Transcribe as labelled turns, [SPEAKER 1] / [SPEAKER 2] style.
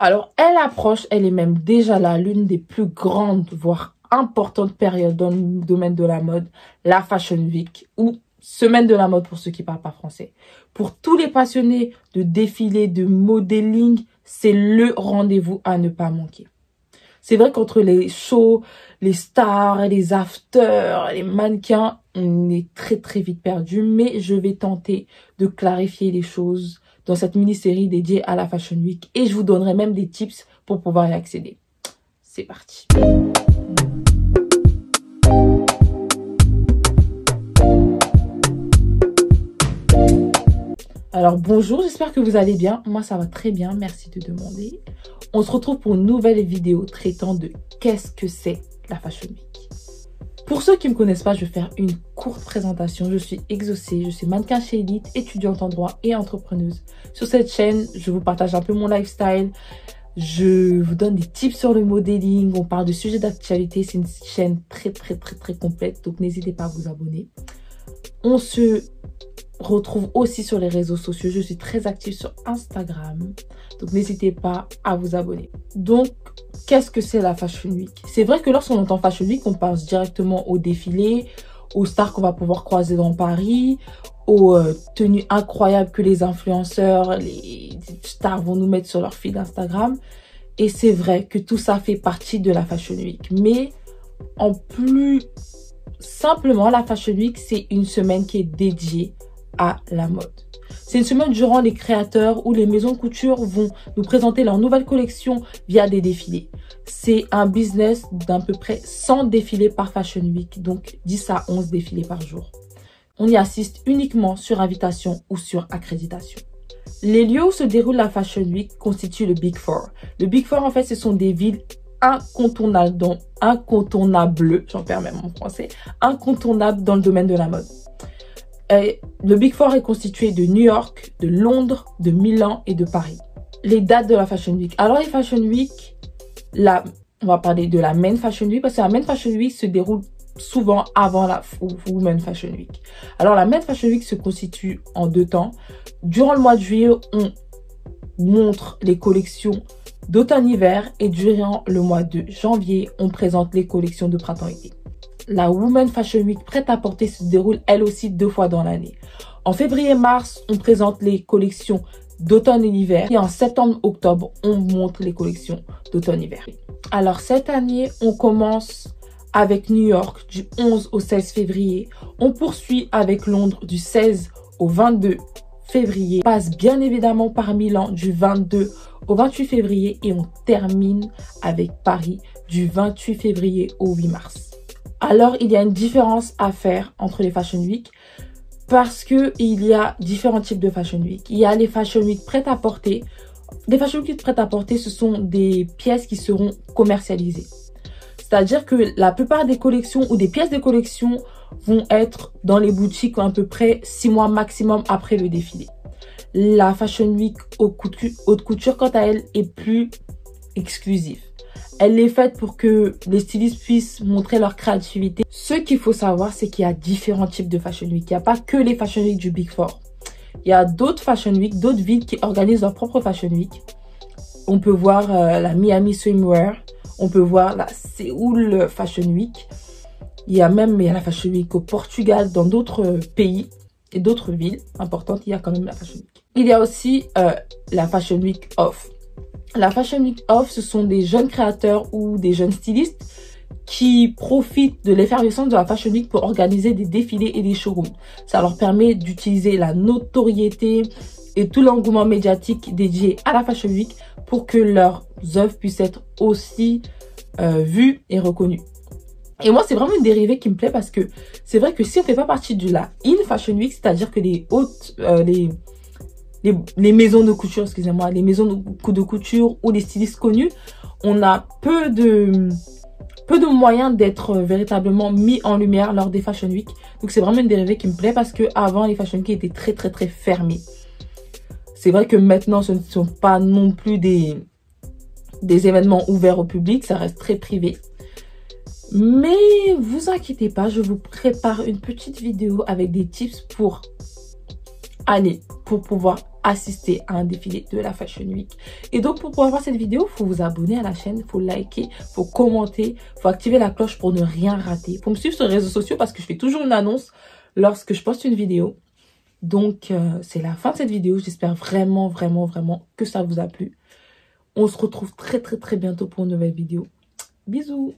[SPEAKER 1] Alors, elle approche, elle est même déjà là, l'une des plus grandes, voire importantes périodes dans le domaine de la mode, la Fashion Week, ou Semaine de la mode pour ceux qui ne parlent pas français. Pour tous les passionnés de défilé, de modeling, c'est le rendez-vous à ne pas manquer. C'est vrai qu'entre les shows, les stars, les afters, les mannequins, on est très très vite perdu, mais je vais tenter de clarifier les choses dans cette mini-série dédiée à la Fashion Week et je vous donnerai même des tips pour pouvoir y accéder. C'est parti. Alors bonjour, j'espère que vous allez bien. Moi ça va très bien, merci de demander. On se retrouve pour une nouvelle vidéo traitant de qu'est-ce que c'est la Fashion Week. Pour ceux qui ne me connaissent pas, je vais faire une courte présentation. Je suis Exaucée, je suis mannequin chez Elite, étudiante en droit et entrepreneuse. Sur cette chaîne, je vous partage un peu mon lifestyle. Je vous donne des tips sur le modeling. On parle de sujets d'actualité. C'est une chaîne très complète. Donc n'hésitez pas à vous abonner. On se retrouve aussi sur les réseaux sociaux. Je suis très active sur Instagram. Donc n'hésitez pas à vous abonner. Donc, qu'est-ce que c'est la Fashion Week? C'est vrai que lorsqu'on entend Fashion Week, on pense directement au défilé, aux stars qu'on va pouvoir croiser dans Paris, aux tenues incroyables que les influenceurs, les stars vont nous mettre sur leur feed Instagram. Et c'est vrai que tout ça fait partie de la Fashion Week. Mais en plus simplement, la Fashion Week, c'est une semaine qui est dédiée à la mode. C'est une semaine durant les créateurs où les maisons de couture vont nous présenter leurs nouvelles collections via des défilés. C'est un business d'à peu près 100 défilés par Fashion Week, donc 10 à 11 défilés par jour. On y assiste uniquement sur invitation ou sur accréditation. Les lieux où se déroule la Fashion Week constituent le Big Four. Le Big Four, en fait, ce sont des villes incontournables, j'en perds même en français, incontournables dans le domaine de la mode. Le Big Four est constitué de New York, de Londres, de Milan et de Paris. Les dates de la Fashion Week. Alors les Fashion Week, on va parler de la Main Fashion Week parce que la Main Fashion Week se déroule souvent avant la Women Fashion Week. Alors la Main Fashion Week se constitue en deux temps. Durant le mois de juillet, on montre les collections d'automne-hiver et durant le mois de janvier, on présente les collections de printemps-été. La Women Fashion Week prêt-à-porter se déroule elle aussi 2 fois dans l'année. En février-mars, on présente les collections d'automne et d'hiver. Et en septembre-octobre, on montre les collections d'automne-hiver. Alors cette année, on commence avec New York du 11 au 16 février. On poursuit avec Londres du 16 au 22 février. On passe bien évidemment par Milan du 22 au 28 février. Et on termine avec Paris du 28 février au 8 mars. Alors, il y a une différence à faire entre les Fashion Week parce que il y a différents types de Fashion Week. Il y a les Fashion Week prêt-à-porter. Les Fashion Week prêt-à-porter, ce sont des pièces qui seront commercialisées. C'est-à-dire que la plupart des collections ou des pièces de collection vont être dans les boutiques à peu près 6 mois maximum après le défilé. La Fashion Week haute couture, quant à elle, est plus exclusive. Elle est faite pour que les stylistes puissent montrer leur créativité. Ce qu'il faut savoir, c'est qu'il y a différents types de Fashion Week. Il n'y a pas que les Fashion Week du Big Four. Il y a d'autres Fashion Week, d'autres villes qui organisent leur propre Fashion Week. On peut voir la Miami Swimwear. On peut voir la Séoul Fashion Week. Il y a la Fashion Week au Portugal, dans d'autres pays et d'autres villes importantes. Il y a quand même la Fashion Week. Il y a aussi la Fashion Week Off. La Fashion Week Off, ce sont des jeunes créateurs ou des jeunes stylistes qui profitent de l'effervescence de la Fashion Week pour organiser des défilés et des showrooms. Ça leur permet d'utiliser la notoriété et tout l'engouement médiatique dédié à la Fashion Week pour que leurs œuvres puissent être aussi vues et reconnues. Et moi, c'est vraiment une dérivée qui me plaît parce que c'est vrai que si on ne fait pas partie de la In Fashion Week, c'est-à-dire que les maisons de couture, excusez-moi, les maisons de couture ou les stylistes connus, on a peu de moyens d'être véritablement mis en lumière lors des Fashion Week. Donc c'est vraiment une dérivée qui me plaît parce que avant les Fashion Week étaient très fermées. C'est vrai que maintenant ce ne sont pas non plus des événements ouverts au public, ça reste très privé. Mais vous inquiétez pas, je vous prépare une petite vidéo avec des tips pour pouvoir assister à un défilé de la Fashion Week. Et donc, pour pouvoir voir cette vidéo, il faut vous abonner à la chaîne, il faut liker, il faut commenter, il faut activer la cloche pour ne rien rater. Il faut me suivre sur les réseaux sociaux parce que je fais toujours une annonce lorsque je poste une vidéo. Donc, c'est la fin de cette vidéo. J'espère vraiment, vraiment, vraiment que ça vous a plu. On se retrouve très, très, très bientôt pour une nouvelle vidéo. Bisous!